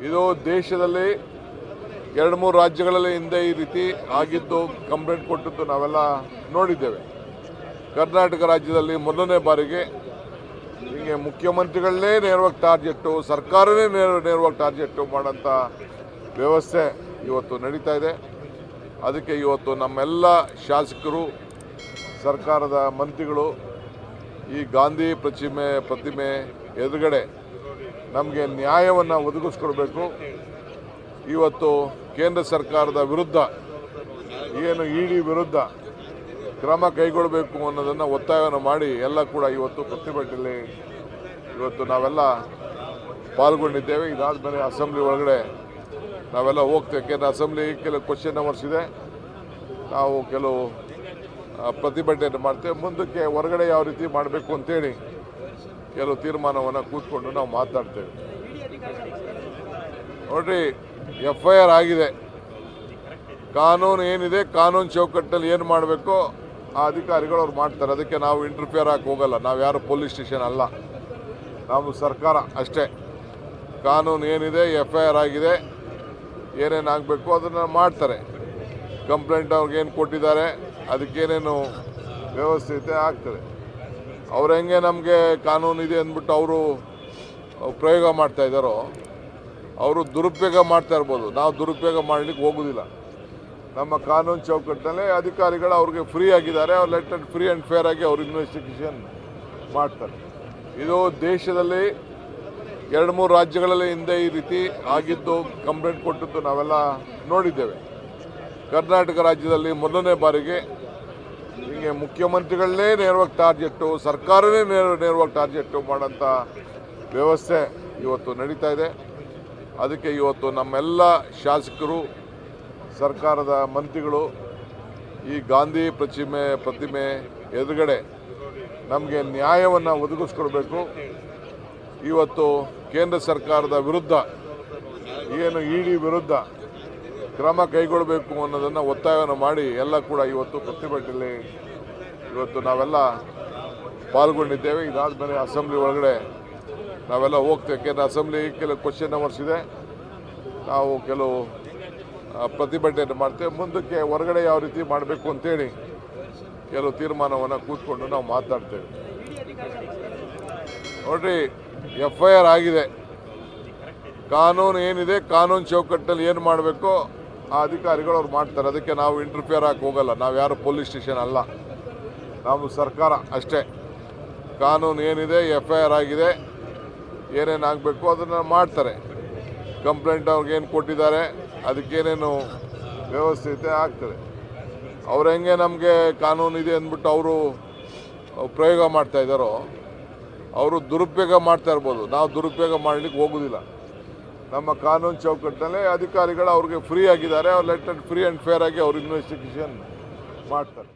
ಇದು ದೇಶದಲ್ಲಿ 2-3 ರಾಜ್ಯಗಳಲ್ಲಿ ಹಿಂದೆ ಈ ರೀತಿ ಆಗಿದ್ದು ಕಂಪ್ಲೇಂಟ್ ಕೊಟ್ಟಿದ್ದು ನಾವೆಲ್ಲ ನೋಡಿದ್ದೇವೆ. ಕರ್ನಾಟಕ ರಾಜ್ಯದಲ್ಲಿ ಮೊದಲನೇ ಬಾರಿಗೆ ಹೀಗೆ ಮುಖ್ಯಮಂತ್ರಿಗಳನ್ನೇ ನೇರವಾಗಿ ಟಾರ್ಗೆಟ್ಟು, ಸರ್ಕಾರನೇ ನೇರವಾಗಿ ಟಾರ್ಗೆಟ್ಟು ಮಾಡೋಂಥ ವ್ಯವಸ್ಥೆ ಇವತ್ತು ನಡೀತಾ ಇದೆ. ಅದಕ್ಕೆ ಇವತ್ತು ನಮ್ಮೆಲ್ಲ ಶಾಸಕರು, ಸರ್ಕಾರದ ಮಂತ್ರಿಗಳು ಈ ಗಾಂಧಿ ಪ್ರತಿಮೆ ಎದುರುಗಡೆ ನಮಗೆ ನ್ಯಾಯವನ್ನು ಒದಗಿಸ್ಕೊಡ್ಬೇಕು. ಇವತ್ತು ಕೇಂದ್ರ ಸರ್ಕಾರದ ವಿರುದ್ಧ ಏನು ಇಡಿ ವಿರುದ್ಧ ಕ್ರಮ ಕೈಗೊಳ್ಳಬೇಕು ಅನ್ನೋದನ್ನು ಒತ್ತಾಯವನ್ನು ಮಾಡಿ ಎಲ್ಲ ಕೂಡ ಇವತ್ತು ಪ್ರತಿಭಟನೆಯಲ್ಲಿ ಇವತ್ತು ನಾವೆಲ್ಲ ಪಾಲ್ಗೊಂಡಿದ್ದೇವೆ. ಇದಾದಮೇಲೆ ಅಸೆಂಬ್ಲಿ ಒಳಗಡೆ ನಾವೆಲ್ಲ ಹೋಗ್ತೇವೆ. ಯಾಕೆಂದರೆ ಅಸೆಂಬ್ಲಿ ಕೆಲವು ಕ್ವಶನ್ ಅವರ್ಸ್ ಇದೆ, ನಾವು ಕೆಲವು ಪ್ರತಿಭಟನೆ ಮಾಡ್ತೇವೆ. ಮುಂದಕ್ಕೆ ಹೊರಗಡೆ ಯಾವ ರೀತಿ ಮಾಡಬೇಕು ಅಂತೇಳಿ ಕೆಲವು ತೀರ್ಮಾನವನ್ನು ಕೂತ್ಕೊಂಡು ನಾವು ಮಾತಾಡ್ತೇವೆ. ನೋಡ್ರಿ, FIR ಆಗಿದೆ. ಕಾನೂನು ಏನಿದೆ, ಕಾನೂನು ಚೌಕಟ್ಟಲ್ಲಿ ಏನು ಮಾಡಬೇಕೋ ಆ ಅಧಿಕಾರಿಗಳು ಅವ್ರು ಮಾಡ್ತಾರೆ. ಅದಕ್ಕೆ ನಾವು ಇಂಟರ್ಫಿಯರ್ ಆಗಿ ಹೋಗಲ್ಲ. ನಾವು ಯಾರು ಪೊಲೀಸ್ ಸ್ಟೇಷನ್ ಅಲ್ಲ, ನಾವು ಸರ್ಕಾರ ಅಷ್ಟೇ. ಕಾನೂನು ಏನಿದೆ, FIR ಆಗಿದೆ, ಏನೇನು ಆಗಬೇಕು ಅದನ್ನು ಮಾಡ್ತಾರೆ. ಕಂಪ್ಲೇಂಟ್ ಅವ್ರಿಗೇನು ಕೊಟ್ಟಿದ್ದಾರೆ ಅದಕ್ಕೇನೇನು ವ್ಯವಸ್ಥೆ ಆಗ್ತದೆ. ಅವ್ರು ಹೆಂಗೆ ನಮಗೆ ಕಾನೂನು ಇದೆ ಅಂದ್ಬಿಟ್ಟು ಅವರು ಪ್ರಯೋಗ ಮಾಡ್ತಾ ಇದ್ದಾರೋ, ಅವರು ದುರುಪಯೋಗ ಮಾಡ್ತಾ ಇರ್ಬೋದು. ನಾವು ದುರುಪಯೋಗ ಮಾಡಲಿಕ್ಕೆ ಹೋಗೋದಿಲ್ಲ. ನಮ್ಮ ಕಾನೂನು ಚೌಕಟ್ಟಿನಲ್ಲೇ ಅಧಿಕಾರಿಗಳು ಅವ್ರಿಗೆ ಫ್ರೀ ಆಗಿದ್ದಾರೆ. ಅವ್ರು ಲೆಟರ್ ಫ್ರೀ ಆ್ಯಂಡ್ ಫೇರ್ ಆಗಿ ಅವ್ರು ಇನ್ವೆಸ್ಟಿಗೇಷನ್ ಮಾಡ್ತಾರೆ. ಇದು ದೇಶದಲ್ಲಿ 2-3 ರಾಜ್ಯಗಳಲ್ಲಿ ಹಿಂದೆ ಈ ರೀತಿ ಆಗಿದ್ದು ಕಂಪ್ಲೇಂಟ್ ಕೊಟ್ಟಿದ್ದು ನಾವೆಲ್ಲ ನೋಡಿದ್ದೇವೆ. ಕರ್ನಾಟಕ ರಾಜ್ಯದಲ್ಲಿ ಮೊದಲನೇ ಬಾರಿಗೆ ಹೀಗೆ ಮುಖ್ಯಮಂತ್ರಿಗಳನ್ನೇ ನೇರವಾಗಿ ಟಾರ್ಗೆಟ್ಟು, ಸರ್ಕಾರನೇ ನೇರವಾಗಿ ಟಾರ್ಗೆಟ್ಟು ಮಾಡೋಂಥ ವ್ಯವಸ್ಥೆ ಇವತ್ತು ನಡೀತಾ ಇದೆ. ಅದಕ್ಕೆ ಇವತ್ತು ನಮ್ಮೆಲ್ಲ ಶಾಸಕರು, ಸರ್ಕಾರದ ಮಂತ್ರಿಗಳು ಈ ಗಾಂಧಿ ಪ್ರತಿಮೆ ಎದುರುಗಡೆ ನಮಗೆ ನ್ಯಾಯವನ್ನು ಒದಗಿಸ್ಕೊಡ್ಬೇಕು. ಇವತ್ತು ಕೇಂದ್ರ ಸರ್ಕಾರದ ವಿರುದ್ಧ ಏನು ಇಡಿ ವಿರುದ್ಧ ಕ್ರಮ ಕೈಗೊಳ್ಳಬೇಕು ಅನ್ನೋದನ್ನು ಒತ್ತಾಯವನ್ನು ಮಾಡಿ ಎಲ್ಲ ಕೂಡ ಇವತ್ತು ಪ್ರತಿಭಟನೆಯಲ್ಲಿ ಇವತ್ತು ನಾವೆಲ್ಲ ಪಾಲ್ಗೊಂಡಿದ್ದೇವೆ. ಇದಾದಮೇಲೆ ಅಸೆಂಬ್ಲಿ ಒಳಗಡೆ ನಾವೆಲ್ಲ ಹೋಗ್ತೇವೆ. ಯಾಕೆಂದರೆ ಅಸೆಂಬ್ಲಿ ಕೆಲವು ಕ್ವಶನ್ ಅವರ್ಸ್ ಇದೆ, ನಾವು ಕೆಲವು ಪ್ರತಿಭಟನೆ ಮಾಡ್ತೇವೆ. ಮುಂದಕ್ಕೆ ಹೊರಗಡೆ ಯಾವ ರೀತಿ ಮಾಡಬೇಕು ಅಂತೇಳಿ ಕೆಲವು ತೀರ್ಮಾನವನ್ನು ಕೂತ್ಕೊಂಡು ನಾವು ಮಾತಾಡ್ತೇವೆ. ನೋಡ್ರಿ, FIR ಆಗಿದೆ. ಕಾನೂನು ಏನಿದೆ, ಕಾನೂನು ಚೌಕಟ್ಟಲ್ಲಿ ಏನು ಮಾಡಬೇಕೋ ಆ ಅಧಿಕಾರಿಗಳು ಅವ್ರು ಮಾಡ್ತಾರೆ. ಅದಕ್ಕೆ ನಾವು ಇಂಟರ್ಫಿಯರ್ ಆಗಿ ಹೋಗಲ್ಲ. ನಾವು ಯಾರು ಪೊಲೀಸ್ ಸ್ಟೇಷನ್ ಅಲ್ಲ, ನಾವು ಸರ್ಕಾರ ಅಷ್ಟೇ. ಕಾನೂನು ಏನಿದೆ, FIR ಆಗಿದೆ, ಏನೇನು ಆಗಬೇಕು ಅದನ್ನು ಮಾಡ್ತಾರೆ. ಕಂಪ್ಲೇಂಟ್ ಅವ್ರಿಗೇನು ಕೊಟ್ಟಿದ್ದಾರೆ ಅದಕ್ಕೇನೇನು ವ್ಯವಸ್ಥೆ ಆಗ್ತದೆ. ಅವ್ರು ಹೆಂಗೆ ನಮಗೆ ಕಾನೂನು ಇದೆ ಅಂದ್ಬಿಟ್ಟು ಅವರು ಪ್ರಯೋಗ ಮಾಡ್ತಾ ಇದ್ದಾರೋ, ಅವರು ದುರುಪಯೋಗ ಮಾಡ್ತಾ ಇರ್ಬೋದು. ನಾವು ದುರುಪಯೋಗ ಮಾಡಲಿಕ್ಕೆ ಹೋಗೋದಿಲ್ಲ. ನಮ್ಮ ಕಾನೂನು ಚೌಕಟ್ಟಿನಲ್ಲೇ ಅಧಿಕಾರಿಗಳು ಅವ್ರಿಗೆ ಫ್ರೀ ಆಗಿದ್ದಾರೆ. ಅವ್ರು ಲೆಟರ್ ಫ್ರೀ ಆ್ಯಂಡ್ ಫೇರ್ ಆಗಿ ಅವ್ರು ಇನ್ವೆಸ್ಟಿಗೇಷನ್ ಮಾಡ್ತಾರೆ.